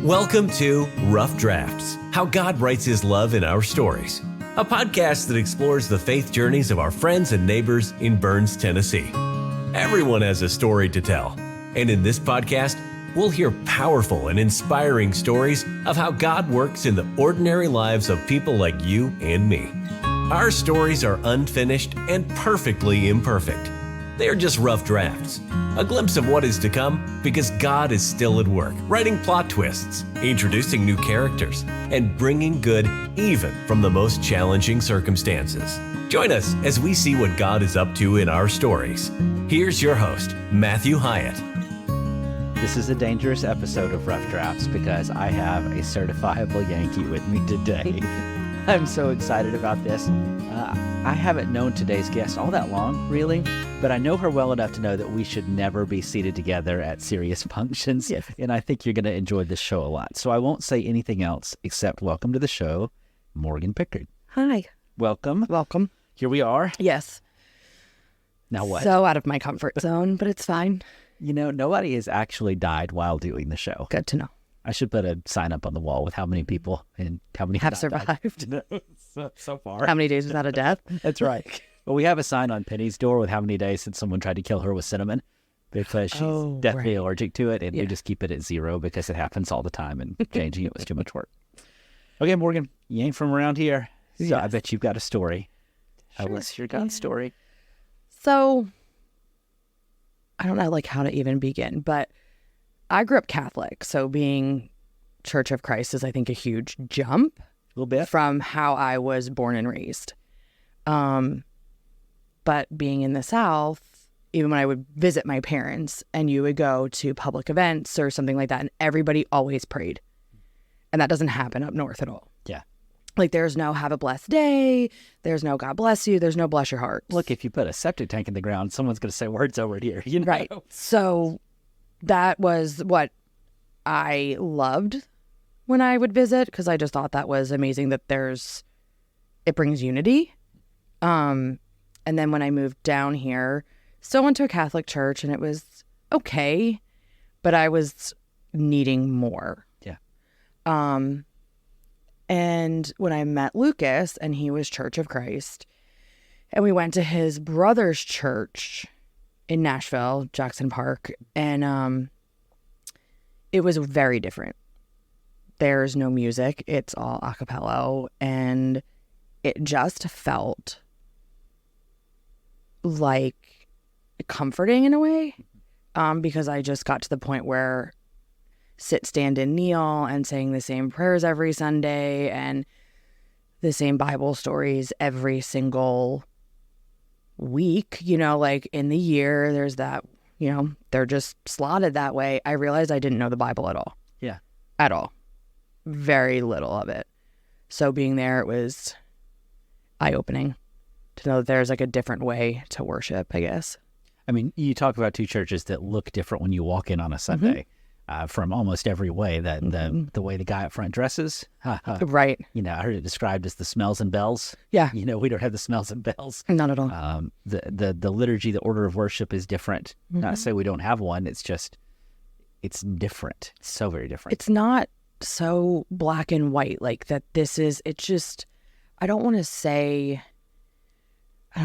Welcome to Rough Drafts, How God Writes His Love in Our Stories, a podcast that explores the faith journeys of our friends and neighbors in Burns, Tennessee. Everyone has a story to tell, and in this podcast, we'll hear powerful and inspiring stories of how God works in the ordinary lives of people like you and me. Our stories are unfinished and perfectly imperfect. They are just rough drafts, a glimpse of what is to come because God is still at work, writing plot twists, introducing new characters, and bringing good even from the most challenging circumstances. Join us as we see what God is up to in our stories. Here's your host, Matthew Hyatt. This is a dangerous episode of Rough Drafts because I have a certifiable Yankee with me today. I'm so excited about this. I haven't known today's guest all that long, really, but I know her well enough to know that we should never be seated together at serious functions, yes. And I think you're going to enjoy this show a lot. So I won't say anything else except welcome to the show, Morgan Pickard. Hi. Welcome. Welcome. Here we are. Yes. Now what? So out of my comfort zone, but it's fine. You know, nobody has actually died while doing the show. Good to know. I should put a sign up on the wall with how many people and how many have survived so far. How many days without a death? That's right. Well, we have a sign on Penny's door with how many days since someone tried to kill her with cinnamon because she's deathly allergic to it, and we just keep it at 0 because it happens all the time, and changing it was too much work. Okay, Morgan, you ain't from around here, so yes. I bet you've got a story. Sure. Tell us your God story. So, I don't know how to even begin, but I grew up Catholic, so being Church of Christ is, I think, a huge jump. A little bit. From how I was born and raised. But being in the South, even when I would visit my parents and you would go to public events or something like that, and everybody always prayed. And that doesn't happen up north at all. Yeah. There's no have a blessed day. There's no God bless you. There's no bless your heart. Look, if you put a septic tank in the ground, someone's going to say words over here. You know? Right. So that was what I loved when I would visit, because I just thought that was amazing that it brings unity. And then when I moved down here, still went to a Catholic church, and it was okay, but I was needing more. Yeah. And when I met Lucas, and he was Church of Christ, and we went to his brother's church in Nashville, Jackson Park, and it was very different. There's no music. It's all a cappella, and it just felt like comforting in a way, because I just got to the point where sit, stand, and kneel and saying the same prayers every Sunday and the same Bible stories every single week, in the year, there's that, they're just slotted that way. I realized I didn't know the Bible at all. Yeah. At all. Very little of it. So being there, it was eye-opening to know that there's a different way to worship, I guess. I mean, you talk about two churches that look different when you walk in on a Sunday. From almost every way. That the way the guy up front dresses, right? I heard it described as the smells and bells. Yeah, we don't have the smells and bells. Not at all. The liturgy, the order of worship is different. Not to say we don't have one. It's just it's different. It's so very different. It's not so black and white like that. It's just. I don't want to say. I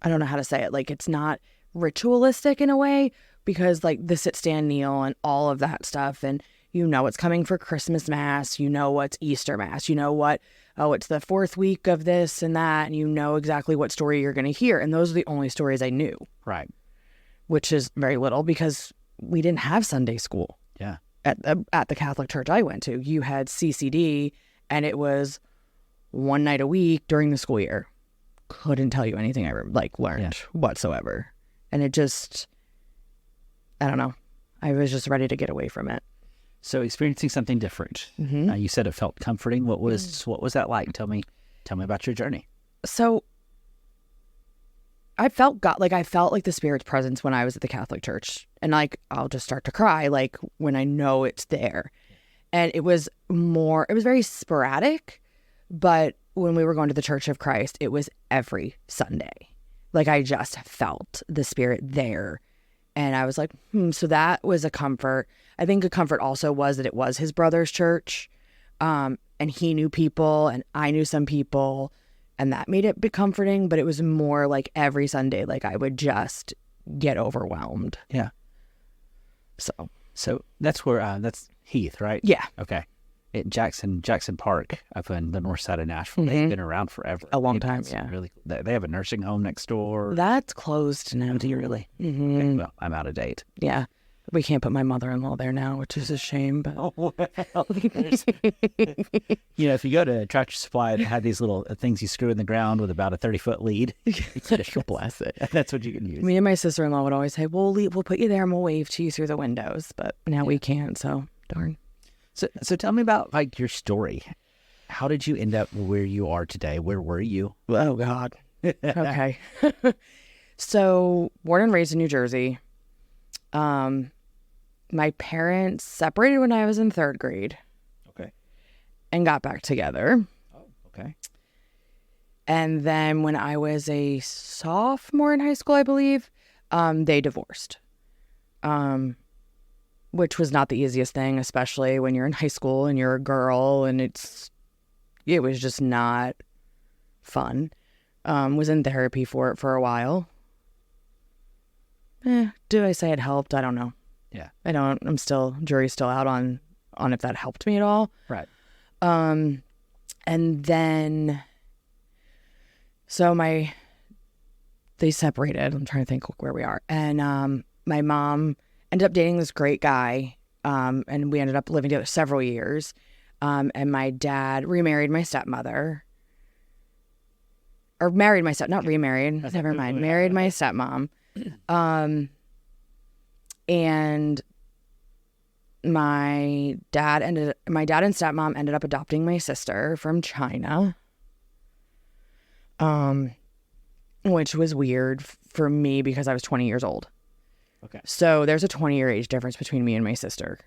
don't know how to say it. It's not ritualistic in a way. Because the sit, stand, kneel and all of that stuff. And what's coming for Christmas Mass. What's Easter Mass. It's the 4th week of this and that. And exactly what story you're going to hear. And those are the only stories I knew. Right. Which is very little because we didn't have Sunday school. Yeah. At the Catholic church I went to. You had CCD and it was one night a week during the school year. Couldn't tell you anything I learned whatsoever. And it just... I don't know. I was just ready to get away from it. So experiencing something different. Mm-hmm. You said it felt comforting. What was that like? Tell me about your journey. So I felt God, I felt the Spirit's presence when I was at the Catholic church, and I'll just start to cry when I know it's there. And it was very sporadic, but when we were going to the Church of Christ, it was every Sunday. I just felt the Spirit there. And I was like, so that was a comfort. I think a comfort also was that it was his brother's church. And he knew people and I knew some people. And that made it be comforting. But it was more like every Sunday, like I would just get overwhelmed. Yeah. So that's where, that's Heath, right? Yeah. Okay. Jackson Park up in the north side of Nashville. They've been around forever. A long time, yeah. Really, they have a nursing home next door. That's closed now. Do you really? Mm-hmm. Okay, well, I'm out of date. Yeah. We can't put my mother-in-law there now, which is a shame. But if you go to Tractor Supply, they had these little things you screw in the ground with about a 30-foot lead. bless it. That's what you can use. Me and my sister-in-law would always say, we'll put you there and we'll wave to you through the windows. But now we can't, so darn. So tell me about like your story. How did you end up where you are today? Where were you? Oh, God. Okay. So born and raised in New Jersey. My parents separated when I was in 3rd grade. Okay. And got back together. Oh, okay. And then when I was a sophomore in high school, I believe, they divorced. Which was not the easiest thing, especially when you're in high school and you're a girl, and it was just not fun. Was in therapy for it for a while. Do I say it helped? I don't know. Yeah. I don't. Jury's still out on if that helped me at all. Right. And then, they separated. I'm trying to think where we are. And my mom ended up dating this great guy, and we ended up living together several years. And my dad remarried my stepmother. Or married my not remarried. Never mind. Married my stepmom. And my dad and stepmom ended up adopting my sister from China. Which was weird for me because I was 20 years old. Okay. So there's a 20-year age difference between me and my sister.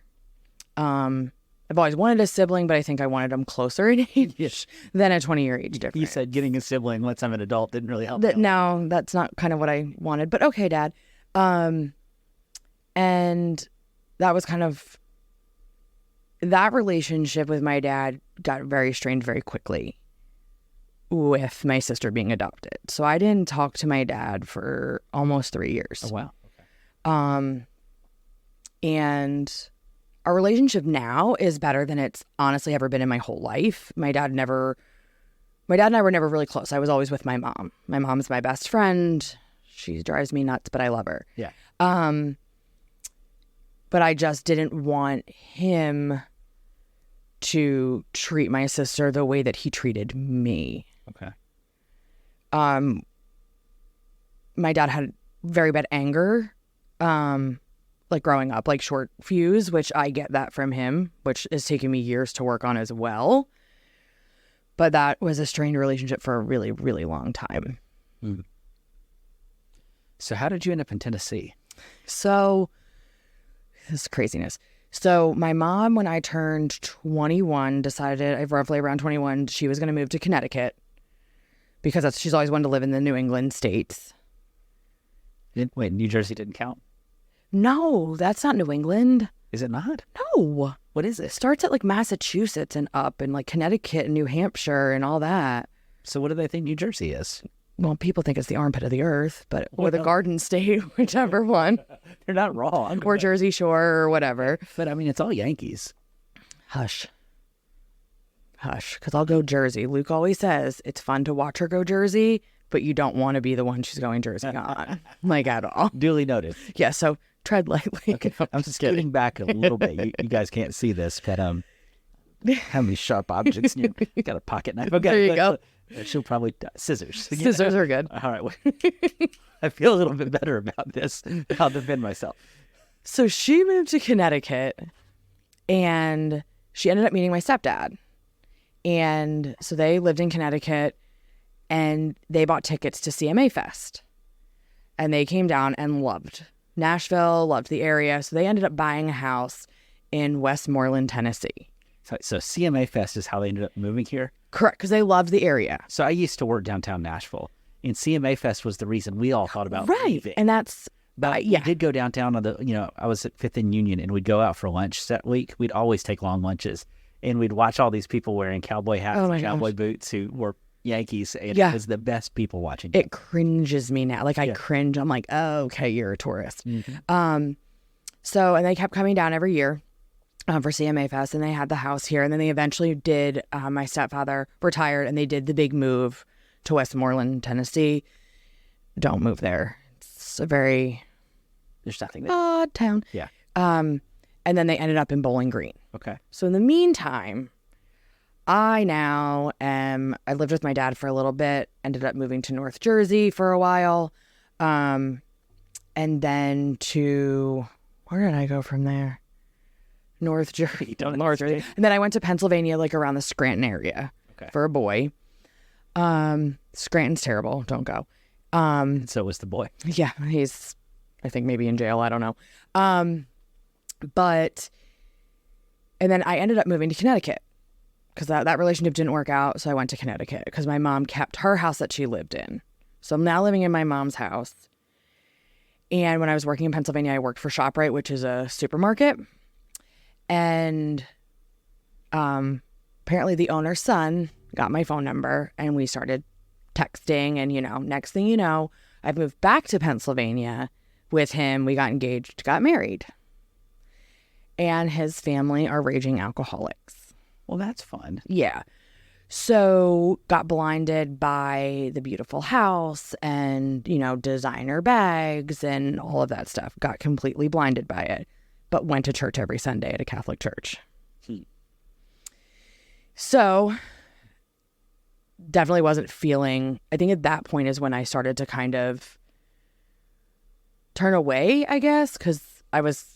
I've always wanted a sibling, but I think I wanted them closer in age than a 20-year age difference. You said getting a sibling once I'm an adult didn't really help. No, that's not kind of what I wanted. But okay, Dad. And that was kind of... That relationship with my dad got very strained very quickly with my sister being adopted. So I didn't talk to my dad for almost 3 years. Oh, wow. Okay. And our relationship now is better than it's honestly ever been in my whole life. My dad and I were never really close. I was always with my mom. My mom's my best friend. She drives me nuts, but I love her. Yeah. But I just didn't want him to treat my sister the way that he treated me. Okay. My dad had very bad anger, like growing up, like short fuse, which I get that from him, which is taking me years to work on as well. But that was a strained relationship for a really, really long time. Mm. So how did you end up in Tennessee? So, this is craziness. So my mom, when I turned 21, decided, roughly around 21, she was going to move to Connecticut because she's always wanted to live in the New England states. Wait, New Jersey didn't count? No, that's not New England. Is it not? No. What is It it? starts at like Massachusetts and up and like Connecticut and New Hampshire and all that. So what do they think New Jersey is? Well, people think it's the armpit of the earth, or the Garden State, whichever one. They're not wrong. Or Jersey Shore or whatever. But I mean, it's all Yankees. Hush. Because I'll go Jersey. Luke always says it's fun to watch her go Jersey, but you don't want to be the one she's going Jersey on, like at all. Duly noted. Yeah, so tread lightly. Okay, I'm just scooting back a little bit. You guys can't see this, but how many sharp objects? You got a pocket knife. Okay, there you go. She'll probably scissors. Scissors are good. All right. I feel a little bit better about this. I'll defend myself. So she moved to Connecticut, and she ended up meeting my stepdad. And so they lived in Connecticut, and they bought tickets to CMA Fest. And they came down and loved Nashville, loved the area. So they ended up buying a house in Westmoreland, Tennessee. So CMA Fest is how they ended up moving here? Correct, because they loved the area. So I used to work downtown Nashville, and CMA Fest was the reason we all thought about leaving. And that's But yeah. we did go downtown I was at 5th and Union, and we'd go out for lunch that week. We'd always take long lunches, and we'd watch all these people wearing cowboy hats Oh my and cowboy gosh. boots who were Yankees, and Yeah. it was the best people watching. It cringes me now. Like I Yeah. cringe. I'm like, oh, okay, you're a tourist. Mhm. So, and they kept coming down every year for CMA Fest, and they had the house here. And then they eventually did, my stepfather retired, and they did the big move to Westmoreland, Tennessee. Don't move there. It's a very There's nothing there. odd town. Yeah. And then they ended up in Bowling Green. Okay. So in the meantime, I lived with my dad for a little bit, ended up moving to North Jersey for a while. And then where did I go from there? North Jersey. North Jersey. And then I went to Pennsylvania, like around the Scranton area for a boy. Scranton's terrible. Don't go. So was the boy. Yeah, he's, I think maybe in jail. I don't know. And then I ended up moving to Connecticut because that relationship didn't work out. So I went to Connecticut because my mom kept her house that she lived in. So I'm now living in my mom's house. And when I was working in Pennsylvania, I worked for ShopRite, which is a supermarket. And apparently the owner's son got my phone number and we started texting. And, next thing you know, I've moved back to Pennsylvania with him. We got engaged, got married. And his family are raging alcoholics. Well, that's fun. Yeah. So got blinded by the beautiful house and, designer bags and all of that stuff. Got completely blinded by it, but went to church every Sunday at a Catholic church. So definitely wasn't feeling, I think at that point is when I started to kind of turn away, I guess, because I was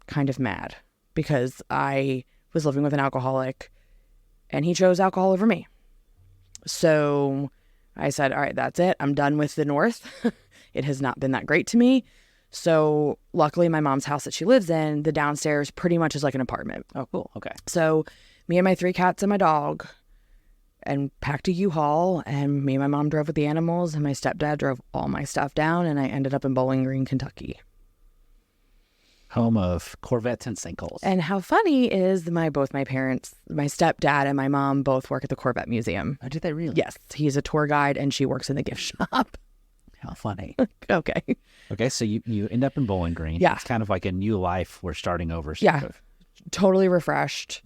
kind of mad because I was living with an alcoholic and he chose alcohol over me. So I said, all right, that's it. I'm done with the North. It has not been that great to me. So luckily my mom's house that she lives in, the downstairs pretty much is like an apartment. Oh, cool. Okay. So me and my 3 cats and my dog and packed a U-Haul, and me and my mom drove with the animals, and my stepdad drove all my stuff down, and I ended up in Bowling Green, Kentucky. Home of Corvettes and sinkholes. And how funny is both my parents, my stepdad and my mom both work at the Corvette Museum. Oh, did they really? Yes, he's a tour guide and she works in the gift shop. How funny. Okay. Okay, so you end up in Bowling Green. Yeah. It's kind of like a new life. We're starting over. Yeah. Totally refreshed.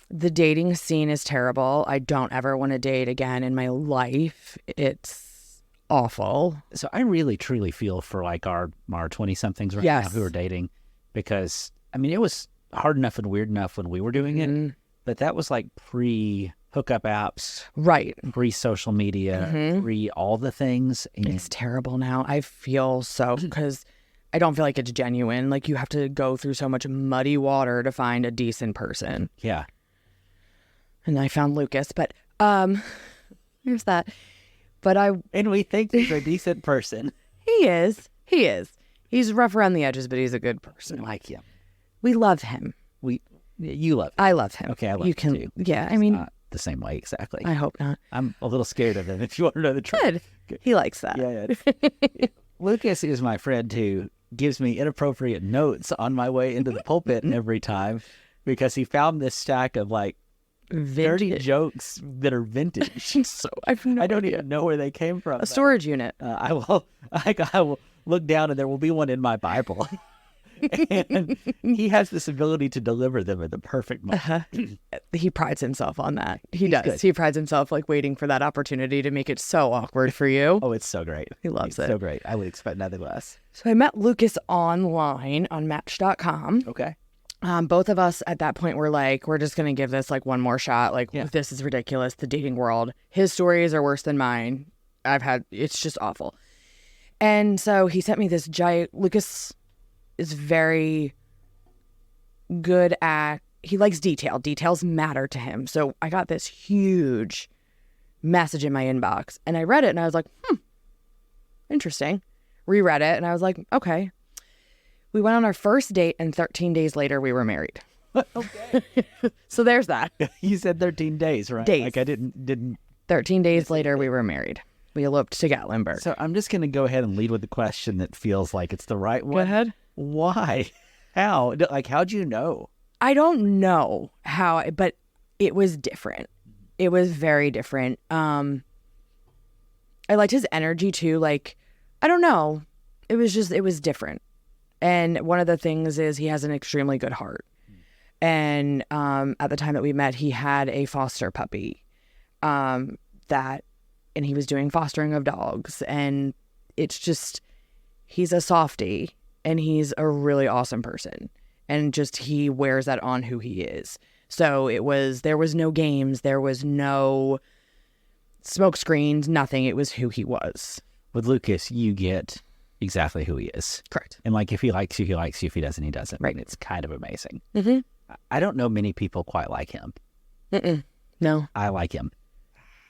The dating scene is terrible. I don't ever want to date again in my life. It's awful. So I really, truly feel for like our 20-somethings right Yes. now who are dating, because, I mean, it was hard enough and weird enough when we were doing it, but that was like pre-hookup apps, Right. pre-social media, pre all the things. And It's terrible now. I feel so, because I don't feel like it's genuine. Like you have to go through so much muddy water to find a decent person. yeah. And I found Lucas, but here's that. But And we think he's a decent person. he is. He's rough around the edges, but he's a good person. Like him. We love him. You love him. I love him. Okay, I love you him too. Yeah, I mean, Not the same way, exactly. I hope not. I'm a little scared of him, if you want to know the truth. Good. He likes that. Yeah. Lucas is my friend who gives me inappropriate notes on my way into the pulpit every time, because he found this stack of like dirty Vintage. jokes that are vintage. So I don't even know where they came from. a storage unit. I will look down and there will be one in my Bible. And he has this ability to deliver them at the perfect moment. He prides himself on that. He does. good. He prides himself like waiting for that opportunity to make it so awkward for you. Oh, it's so great. He loves It's it. so great. I would expect nothing less. So I met Lucas online on Match.com. Okay. Both of us at that point were like, we're just going to give this like one more shot. Like, Yeah. this is ridiculous. The dating world. His stories are worse than mine. It's just awful. And so he sent me this giant, Lucas is very good at, he likes detail. Details matter to him. So I got this huge message in my inbox and I read it and I was like, interesting. Reread it and I was like, okay. We went on our first date and 13 days later we were married. Okay. So there's that. You said 13 days, right? Days. Like I didn't. 13 days later we were married. We eloped to Gatlinburg. So I'm just going to go ahead and lead with the question that feels like it's the right one. Go ahead. Why? How? Like, how'd you know? I don't know how, but it was different. It was very different. I liked his energy too. Like, I don't know. It was different. And one of the things is he has an extremely good heart. And at the time that we met, he had a foster puppy and he was doing fostering of dogs. And it's just, he's a softie and he's a really awesome person. And just he wears that on who he is. So there was no games, there was no smoke screens, nothing. It was who he was. With Lucas, you get exactly who he is. Correct. And like, if he likes you, he likes you. If he doesn't, he doesn't. Right. And it's kind of amazing. Mm-hmm. I don't know many people quite like him. No. I like him.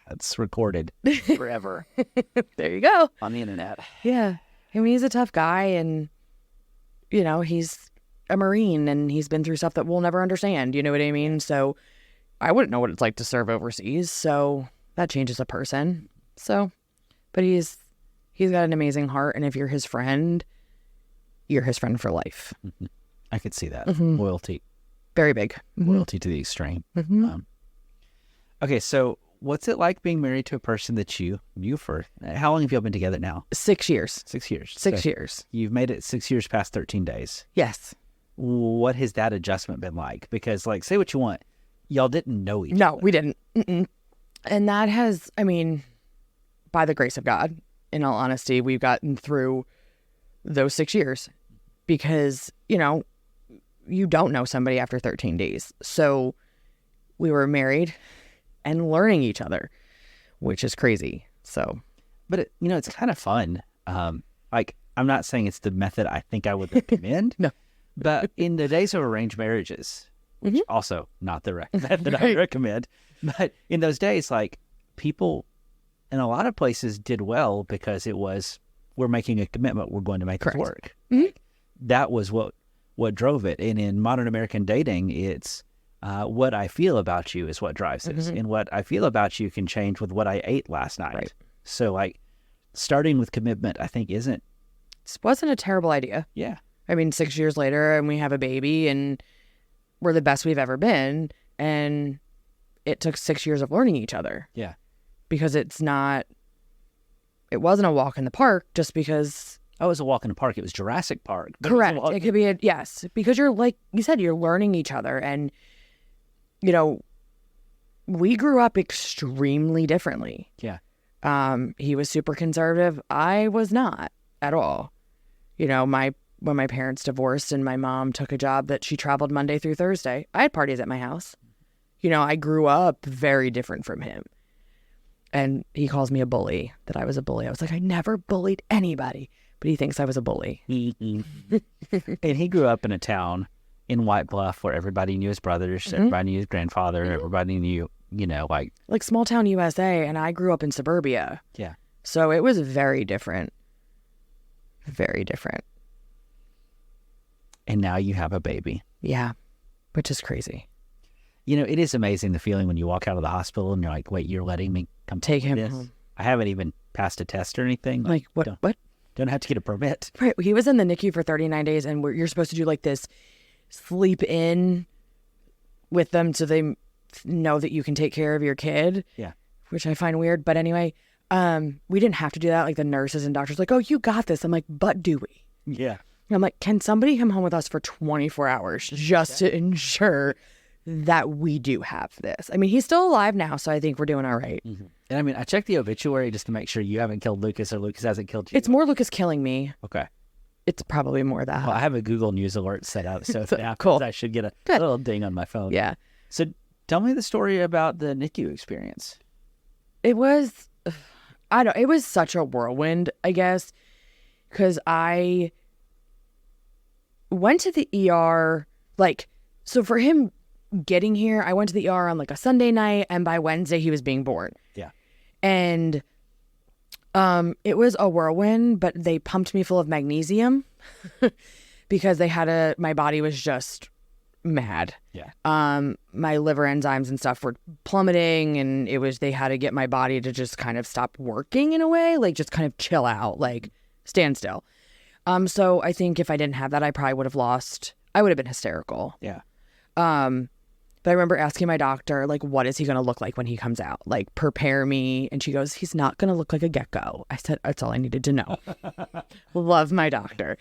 It's recorded forever There you go. on the internet. Yeah. I mean, he's a tough guy and, you know, he's a Marine and he's been through stuff that we'll never understand. You know what I mean? So I wouldn't know what it's like to serve overseas. So that changes a person. So, but he's got an amazing heart. And if you're his friend for life. Mm-hmm. I could see that. Mm-hmm. Loyalty. Very big. Loyalty to the extreme. Mm-hmm. Okay, so what's it like being married to a person that you knew for, how long have you all been together now? 6 years. 6 years. 6 So years. You've made it 6 years past 13 days. Yes. What has that adjustment been like? Because, like, say what you want, y'all didn't know each other. No, we didn't. And that has, I mean, by the grace of God, in all honesty, we've gotten through those 6 years because, you know, you don't know somebody after 13 days. So we were married and learning each other, which is crazy. So, But, it's kind of fun. Like, I'm not saying it's the method I think I would recommend. No. But in the days of arranged marriages, which also not the method I Right. recommend, but in those days, like, people in a lot of places did well because it was, we're making a commitment, we're going to make Correct. this work. Mhm. That was what drove it. And in modern American dating, it's what I feel about you is what drives this. And what I feel about you can change with what I ate last night. Right. So, like, starting with commitment, I think, it wasn't a terrible idea. yeah. I mean, 6 years later and we have a baby and we're the best we've ever been. And it took 6 years of learning each other. Yeah. Because it wasn't a walk in the park just because. Oh, it was a walk in the park. It was Jurassic Park. But Correct. It was It could be yes. Because you're, like you said, you're learning each other. And, you know, we grew up extremely differently. Yeah. He was super conservative. I was not at all. You know, when my parents divorced and my mom took a job that she traveled Monday through Thursday, I had parties at my house. You know, I grew up very different from him. And he calls me a bully, that I was a bully. I was like, I never bullied anybody, but he thinks I was a bully. And he grew up in a town in White Bluff where everybody knew his brothers, everybody knew his grandfather, everybody knew, Like small town USA, and I grew up in suburbia. Yeah. So it was very different. Very different. And now you have a baby. Yeah, which is crazy. It is amazing the feeling when you walk out of the hospital and you're like, wait, you're letting me come Take him this? home. I haven't even passed a test or anything. Like, what? Don't have to get a permit. Right. He was in the NICU for 39 days, and you're supposed to do like this sleep in with them so they know that you can take care of your kid. Yeah. Which I find weird. But anyway, we didn't have to do that. Like the nurses and doctors like, oh, you got this. I'm like, but do we? Yeah. And I'm like, can somebody come home with us for 24 hours just to ensure that we do have this? I mean, he's still alive now, so I think we're doing all right. Mm-hmm. And I mean, I checked the obituary just to make sure you haven't killed Lucas or Lucas hasn't killed you. It's more Lucas killing me. Okay. It's probably more that. Well, I have a Google News alert set up, so if it happens, Cool. I should get a Good. little ding on my phone. Yeah. So tell me the story about the NICU experience. It was, it was such a whirlwind, I guess, because I went to the ER, so for him getting here, I went to the ER on like a Sunday night, and by Wednesday he was being born. Yeah. And it was a whirlwind, but they pumped me full of magnesium because my body was just mad. Yeah. My liver enzymes and stuff were plummeting, and they had to get my body to just kind of stop working in a way, like just kind of chill out, like stand still. So I think if I didn't have that, I probably would have been hysterical. Yeah. But I remember asking my doctor, like, what is he going to look like when he comes out? Like, prepare me. And she goes, he's not going to look like a gecko. I said, that's all I needed to know. Love my doctor.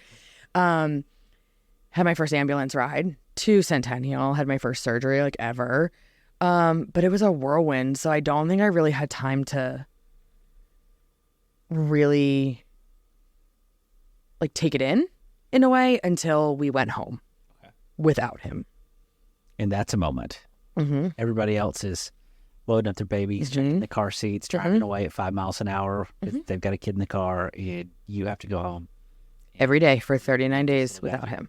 Had my first ambulance ride to Centennial, had my first surgery, like, ever. But it was a whirlwind, so I don't think I really had time to really, like, take it in a way, until we went home without him. And that's a moment. Mm-hmm. Everybody else is loading up their babies, checking the car seats, driving away at 5 miles an hour. They've got a kid in the car, and you have to go home. Every day for 39 days without him.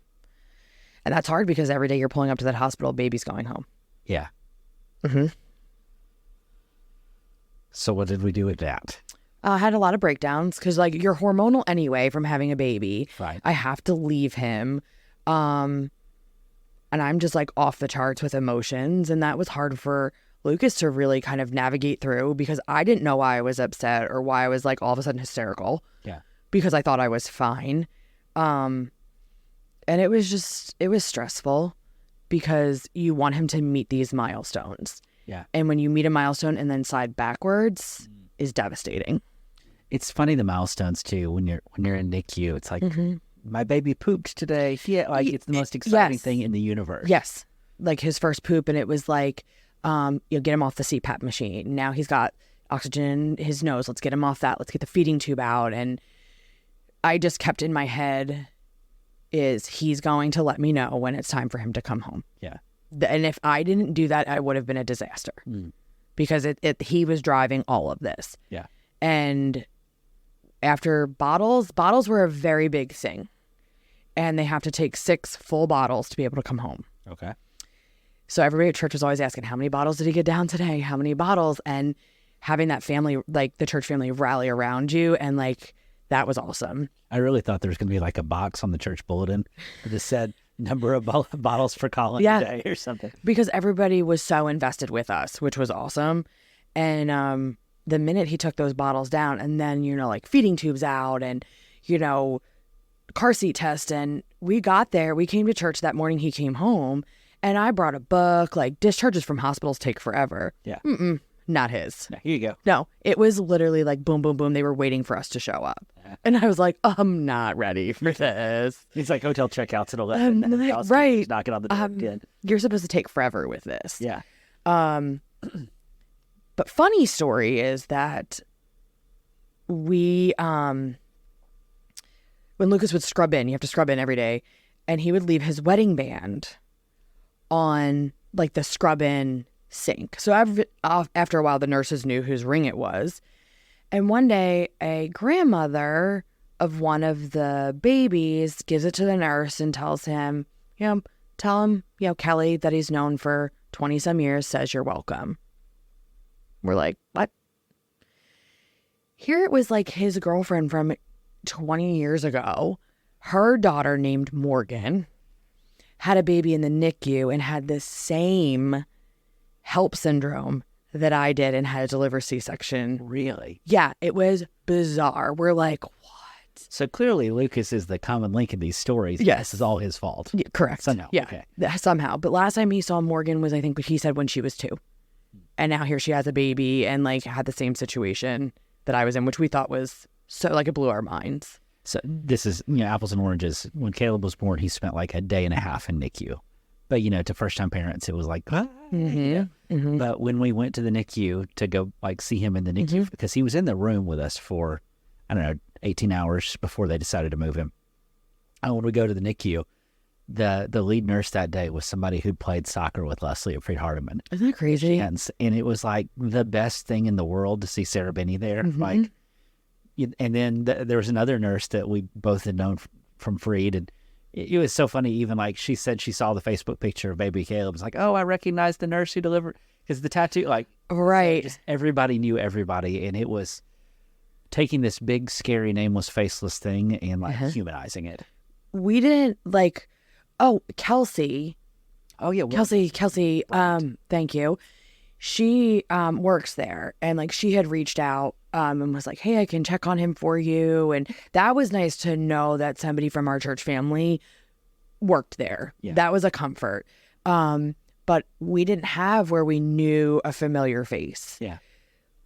And that's hard because every day you're pulling up to that hospital, baby's going home. Yeah. Mm-hmm. So what did we do with that? I had a lot of breakdowns because, like, you're hormonal anyway from having a baby. Right. I have to leave him. And I'm just, like, off the charts with emotions. And that was hard for Lucas to really kind of navigate through because I didn't know why I was upset or why I was, like, all of a sudden hysterical. Yeah. Because I thought I was fine. And it was stressful because you want him to meet these milestones. Yeah. And when you meet a milestone and then slide backwards is devastating. It's funny, the milestones too, when you're in NICU. It's like, my baby pooped today. Yeah, like it's the most exciting thing in the universe. Yes. Like his first poop, and it was like, get him off the CPAP machine. Now he's got oxygen in his nose. Let's get him off that. Let's get the feeding tube out. And I just kept in my head he's going to let me know when it's time for him to come home. Yeah. And if I didn't do that, I would have been a disaster because he was driving all of this. Yeah. And after bottles were a very big thing. And they have to take 6 full bottles to be able to come home. Okay. So everybody at church was always asking, how many bottles did he get down today? How many bottles? And having that family, like the church family, rally around you. And like, that was awesome. I really thought there was going to be like a box on the church bulletin that just said number of bottles for Colin today or something. Because everybody was so invested with us, which was awesome. And the minute he took those bottles down, and then, like feeding tubes out and, car seat test. And we got there, we came to church that morning, he came home, and I brought a book. Like, discharges from hospitals take forever. Yeah. Not his. Yeah, here you go. No, it was literally like boom, boom, boom. They were waiting for us to show up. And I was like, I'm not ready for this. It's like hotel checkouts at 11. Right. Knocking on the door again. You're supposed to take forever with this. Yeah. But funny story is that we, when Lucas would scrub in, you have to scrub in every day, and he would leave his wedding band on like the scrub in sink. So after a while, the nurses knew whose ring it was. And one day, a grandmother of one of the babies gives it to the nurse and tells him, tell him, Kelly, that he's known for 20 some years, says you're welcome. We're like, what? Here it was like his girlfriend from 20 years ago. Her daughter, named Morgan, had a baby in the NICU and had the same HELP syndrome that I did and had to deliver C-section. Really? Yeah, it was bizarre. We're like, what? So clearly Lucas is the common link in these stories. Yes. This is all his fault. Yeah, correct. Somehow. Yeah, Okay. somehow. But last time he saw Morgan was, I think, he said when she was 2. And now here she has a baby and like had the same situation that I was in, which we thought was so, like, it blew our minds. So this is, apples and oranges. When Caleb was born, he spent like a day and a half in NICU. But, to first-time parents, it was like, But when we went to the NICU to go, like, see him in the NICU, because he was in the room with us for, 18 hours before they decided to move him. And when we go to the NICU, the lead nurse that day was somebody who'd played soccer with Leslie at Fried-Hardeman. Isn't that crazy? And it was, like, the best thing in the world to see Sarah Benny there. Like, and then there was another nurse that we both had known from Freed, and it was so funny. Even like she said, she saw the Facebook picture of baby Caleb. It's like, oh, I recognize the nurse who delivered, because the tattoo, like, right. Just everybody knew everybody, and it was taking this big, scary, nameless, faceless thing and like humanizing it. We didn't like. Oh, Kelsey Oh, yeah. Well, Kelsey, thank you. She works there, and like she had reached out and was like, hey, I can check on him for you. And that was nice to know that somebody from our church family worked there. Yeah. That was a comfort. But we didn't have where we knew a familiar face. Yeah.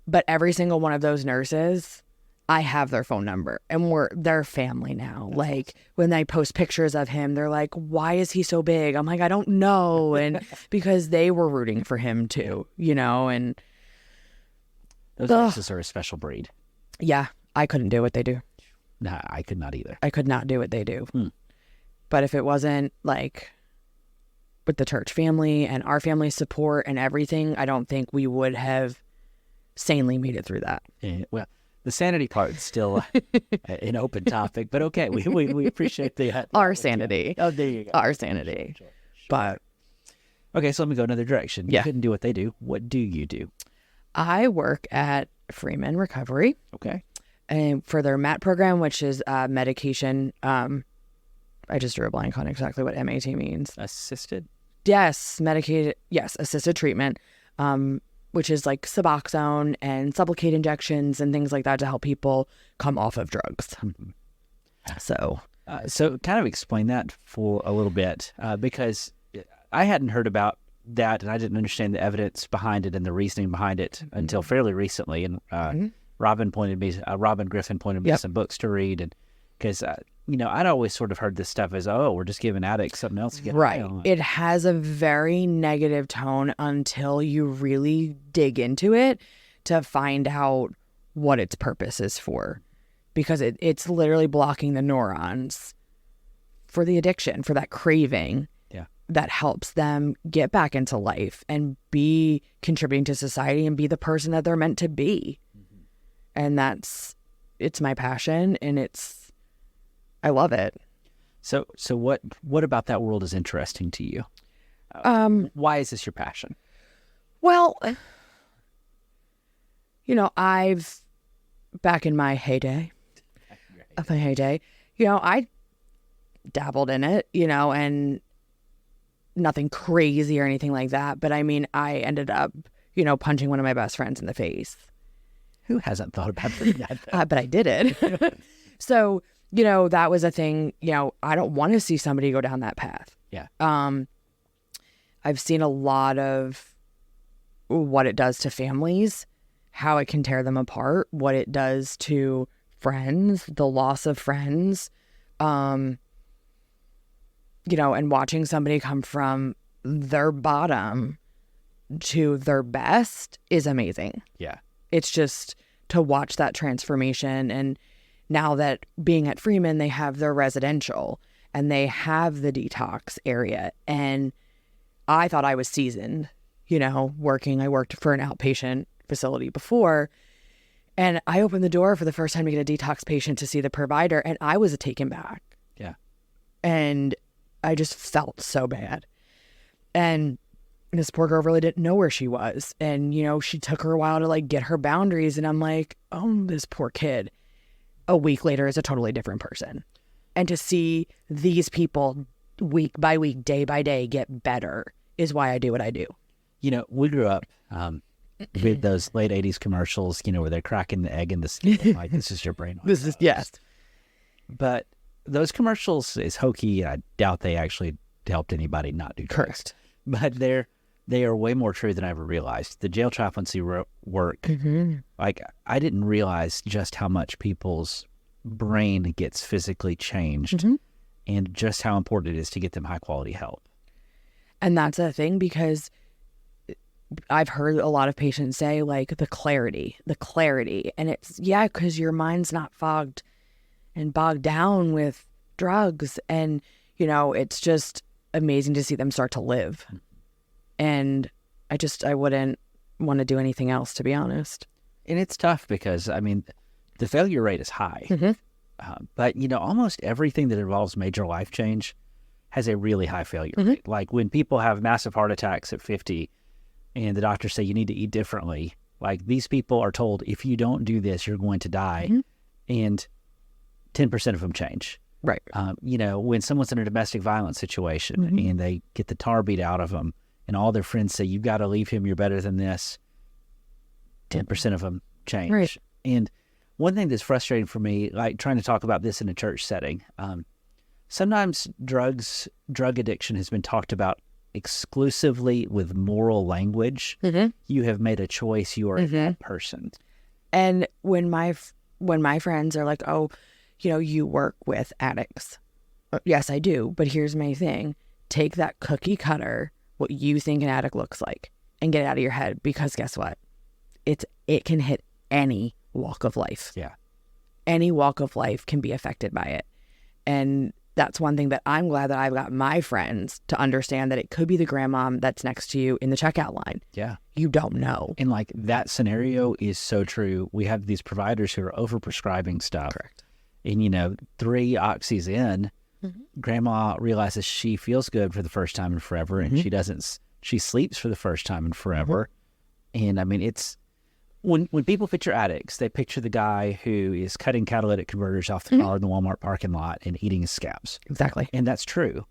But every single one of those nurses, I have their phone number, and they're family now. That's like awesome. when they post pictures of him, they're like, why is he so big? I'm like, I don't know. And because they were rooting for him too, and Those nurses are a special breed. yeah, I couldn't do what they do. Nah, I could not either. I could not do what they do. But if it wasn't like with the church family and our family support and everything, I don't think we would have sanely made it through that. Yeah, well, the sanity part is still an open topic, but okay, we appreciate the Our sanity. Oh, there you go. Our sanity. Sure. But Okay, so let me go another direction. Yeah. You couldn't do what they do. What do you do? I work at Freeman Recovery Okay. and for their MAT program, which is medication. I just drew a blank on exactly what MAT means. Assisted? Yes, medicated. Yes, assisted treatment, which is like Suboxone and Sublocade injections and things like that to help people come off of drugs. So So kind of explain that for a little bit, because I hadn't heard about that, and I didn't understand the evidence behind it and the reasoning behind it until fairly recently. And Robin Griffin pointed me to some books to read, and because I'd always sort of heard this stuff as, oh, we're just giving addicts something else to get high right, on. it has a very negative tone until you really dig into it to find out what its purpose is for, because it's literally blocking the neurons for the addiction, for that craving. Yeah. That helps them get back into life and be contributing to society and be the person that they're meant to be. And it's my passion, and I love it. So what about that world is interesting to you? Why is this your passion? Well, I've back in my heyday, I dabbled in it, and nothing crazy or anything like that. But I mean, I ended up, punching one of my best friends in the face. Who hasn't thought about doing that? But I did it. So, that was a thing. I don't want to see somebody go down that path. Yeah. I've seen a lot of what it does to families, how it can tear them apart, what it does to friends, the loss of friends, and watching somebody come from their bottom to their best is amazing. Yeah. It's just to watch that transformation. And now that being at Freeman, they have their residential and they have the detox area. And I thought I was seasoned, working. I worked for an outpatient facility before. And I opened the door for the first time to get a detox patient to see the provider, and I was taken back. Yeah. And I just felt so bad. And this poor girl really didn't know where she was. And, she took her a while to like get her boundaries. And I'm like, oh, this poor kid. A week later is a totally different person. And to see these people week by week, day by day get better is why I do what I do. We grew up with those late 80s commercials, where they're cracking the egg in the skin. Like, this is your brain. This is, yes. But those commercials is hokey. I doubt they actually helped anybody not do drugs. Correct. But they are way more true than I ever realized. The jail chaplaincy work, like, I didn't realize just how much people's brain gets physically changed and just how important it is to get them high quality help. And that's a thing, because I've heard a lot of patients say, like, the clarity. And it's, because your mind's not fogged and bogged down with drugs. And, it's just amazing to see them start to live. And I wouldn't want to do anything else, to be honest. And it's tough because, the failure rate is high. But, almost everything that involves major life change has a really high failure rate. Like when people have massive heart attacks at 50 and the doctors say you need to eat differently, like these people are told, if you don't do this, you're going to die. And 10% of them change. Right. When someone's in a domestic violence situation and they get the tar beat out of them and all their friends say, you've got to leave him, you're better than this, 10% of them change. Right. And one thing that's frustrating for me, like trying to talk about this in a church setting, sometimes drug addiction has been talked about exclusively with moral language. You have made a choice. You are a bad person. And when my friends are like, oh, you work with addicts. Yes, I do. But here's my thing. Take that cookie cutter, what you think an addict looks like, and get it out of your head, because guess what? It can hit any walk of life. Yeah. Any walk of life can be affected by it. And that's one thing that I'm glad that I've got my friends to understand, that it could be the grandma that's next to you in the checkout line. Yeah. You don't know. And like that scenario is so true. We have these providers who are overprescribing stuff. Correct. And 3 oxys in, grandma realizes she feels good for the first time in forever, and she doesn't. She sleeps for the first time in forever. And I mean, it's when people picture addicts, they picture the guy who is cutting catalytic converters off the car in the Walmart parking lot and eating his scabs. Exactly. And that's true.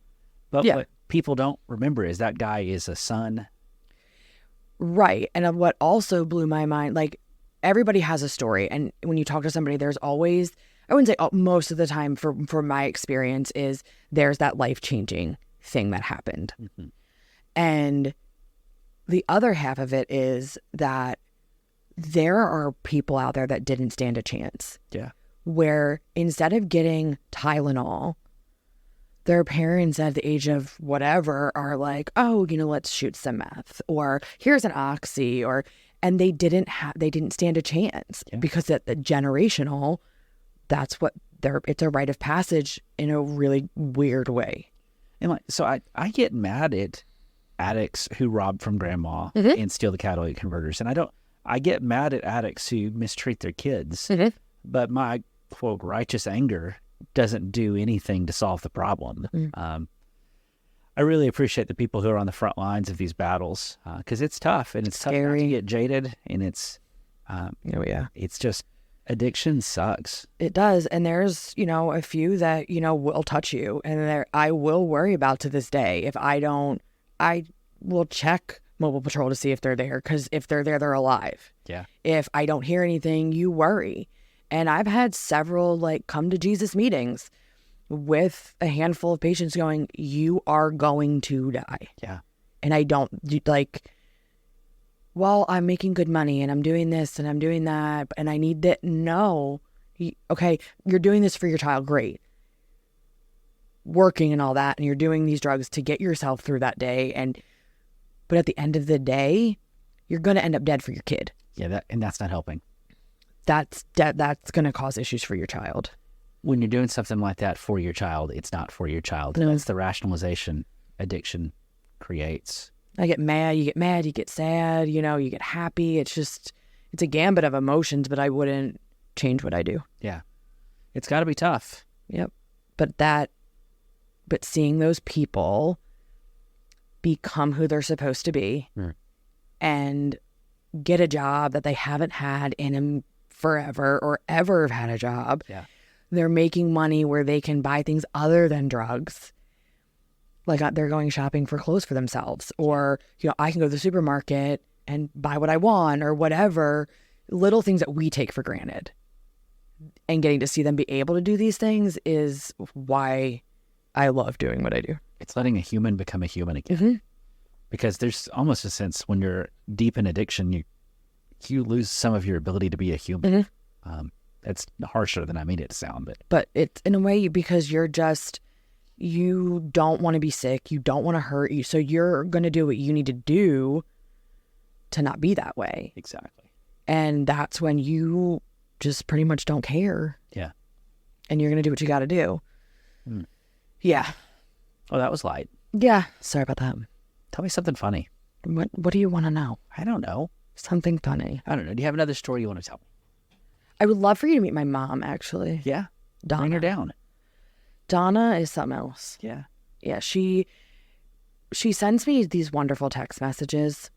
But what people don't remember is that guy is a son. Right. And what also blew my mind, like, everybody has a story. And when you talk to somebody, there's always, I wouldn't say most of the time, for my experience, is there's that life-changing thing that happened. And the other half of it is that there are people out there that didn't stand a chance. Yeah. Where instead of getting Tylenol, their parents at the age of whatever are like, oh, let's shoot some meth, or here's an oxy, and they didn't stand a chance because the generational, that's what it's a rite of passage in a really weird way. And so I get mad at addicts who rob from grandma and steal the catalytic converters. And I get mad at addicts who mistreat their kids, but my, quote, righteous anger doesn't do anything to solve the problem. I really appreciate the people who are on the front lines of these battles, because it's tough, and it's scary. Tough not to get jaded, and it's, it's just, addiction sucks. It does. And there's, a few that, will touch you, and I will worry about to this day. If I don't, I will check Mobile Patrol to see if they're there, because if they're there, they're alive. Yeah. If I don't hear anything, you worry. And I've had several come to Jesus meetings with a handful of patients going, you are going to die. Yeah. And I don't well, I'm making good money and I'm doing this and I'm doing that, and I need that. No. Okay, you're doing this for your child. Great. Working and all that, and you're doing these drugs to get yourself through that day, but at the end of the day, you're going to end up dead for your kid. Yeah, and that's not helping. That's going to cause issues for your child. When you're doing something like that for your child, it's not for your child. No. That's the rationalization addiction creates. I get mad, you get sad, you get happy. It's a gambit of emotions, but I wouldn't change what I do. Yeah. It's got to be tough. Yep. But seeing those people become who they're supposed to be and get a job that they haven't had in forever or ever have had a job. Yeah. They're making money where they can buy things other than drugs. Like they're going shopping for clothes for themselves, or, I can go to the supermarket and buy what I want, or whatever, little things that we take for granted. And getting to see them be able to do these things is why I love doing what I do. It's letting a human become a human again. Because there's almost a sense when you're deep in addiction, you lose some of your ability to be a human. That's harsher than I mean it to sound, but it's in a way because you don't want to be sick, you don't want to hurt you, so you're going to do what you need to do to not be that way. Exactly. And that's when you just pretty much don't care. Yeah. And you're going to do what you got to do. Yeah. Oh, that was light. Yeah. Sorry about that. Tell me something funny. What do you want to know? I don't know. Something funny. I don't know. Do you have another story you want to tell me? I would love for you to meet my mom, actually. Yeah. Donna. Bring her down. Donna is something else. Yeah. Yeah. She sends me these wonderful text messages,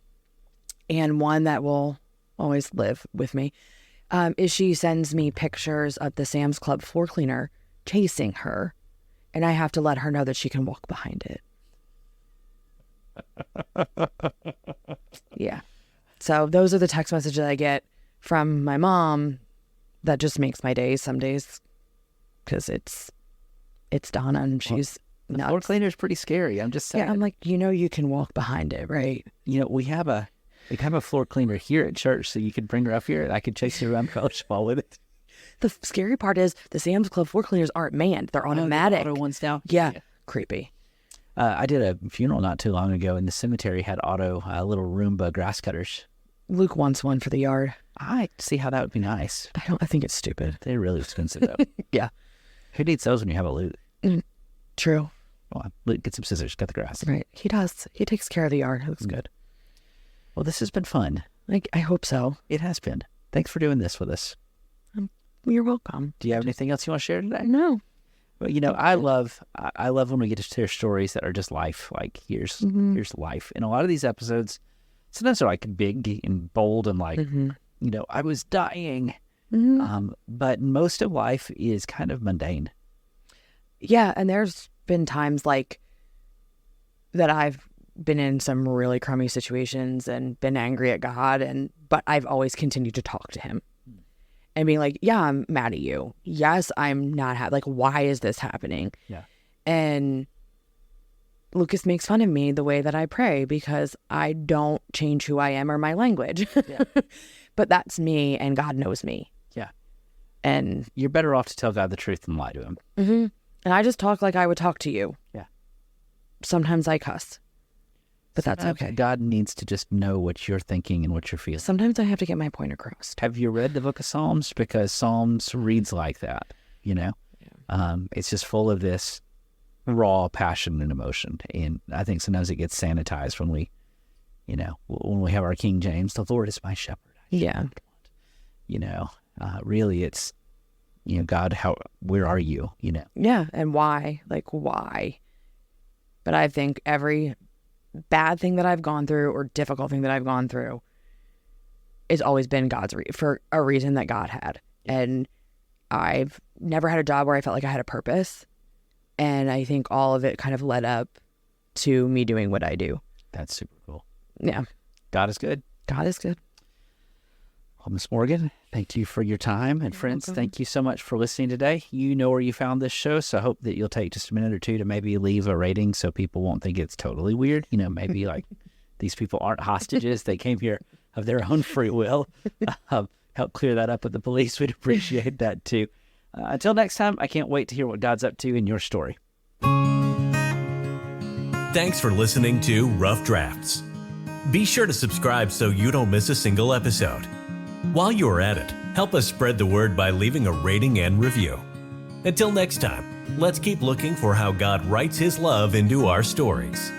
and one that will always live with me is she sends me pictures of the Sam's Club floor cleaner chasing her and I have to let her know that she can walk behind it. Yeah. So those are the text messages I get from my mom. That just makes my days some days, because it's Donna and she's The nuts. floor cleaner is pretty scary. I'm just saying. Yeah, I'm like, you can walk behind it, right? We have a floor cleaner here at church, so you could bring her up here and I could chase you around college ball with it. The scary part is the Sam's Club floor cleaners aren't manned; they're automatic. Auto ones now. Yeah, creepy. I did a funeral not too long ago, and the cemetery had auto little Roomba grass cutters. Luke wants one for the yard. I see how that would be nice. I think it's stupid. They're really expensive though. Yeah, Who needs those when you have a Luke? true. Come on, Luke, get some scissors, cut the grass. Right, he does. He takes care of the yard. It looks good. Well, this has been fun. I hope so. It has been. Thanks for doing this with us. You're welcome. Do you have anything else you want to share today? No. Well, I love when we get to share stories that are just life. Like here's life. And a lot of these episodes, sometimes they're like big and bold and like, I was dying. But most of life is kind of mundane. Yeah, and there's been times like that I've been in some really crummy situations and been angry at God, but I've always continued to talk to him and being like, yeah, I'm mad at you. Yes, I'm not happy. Like, why is this happening? Yeah. And Lucas makes fun of me the way that I pray because I don't change who I am or my language. Yeah. But that's me, and God knows me. Yeah. And You're better off to tell God the truth than lie to him. and I just talk like I would talk to you. Yeah. Sometimes I cuss, but that's Sometimes okay. God needs to just know what you're thinking and what you're feeling. Sometimes I have to get my point across. Have you read the book of Psalms? Because Psalms reads like that, It's just full of this raw passion and emotion. And I think sometimes it gets sanitized when we have our King James, the Lord is my shepherd. Yeah. Really it's, God, where are you, Yeah. And why? Like, why? But I think every bad thing that I've gone through or difficult thing that I've gone through it's always been God's for a reason that God had. And I've never had a job where I felt like I had a purpose. And I think all of it kind of led up to me doing what I do. That's super cool. Yeah. God is good. God is good. Well, Miss Morgan, thank you for your time. And friends, welcome. thank you so much for listening today. You know where you found this show, so I hope that you'll take just a minute or two to maybe leave a rating so people won't think it's totally weird. Maybe like these people aren't hostages. They came here of their own free will. Help clear that up with the police. We'd appreciate that too. Until next time, I can't wait to hear what God's up to in your story. Thanks for listening to Rough Drafts. Be sure to subscribe so you don't miss a single episode. While you are at it, help us spread the word by leaving a rating and review. Until next time, let's keep looking for how God writes his love into our stories.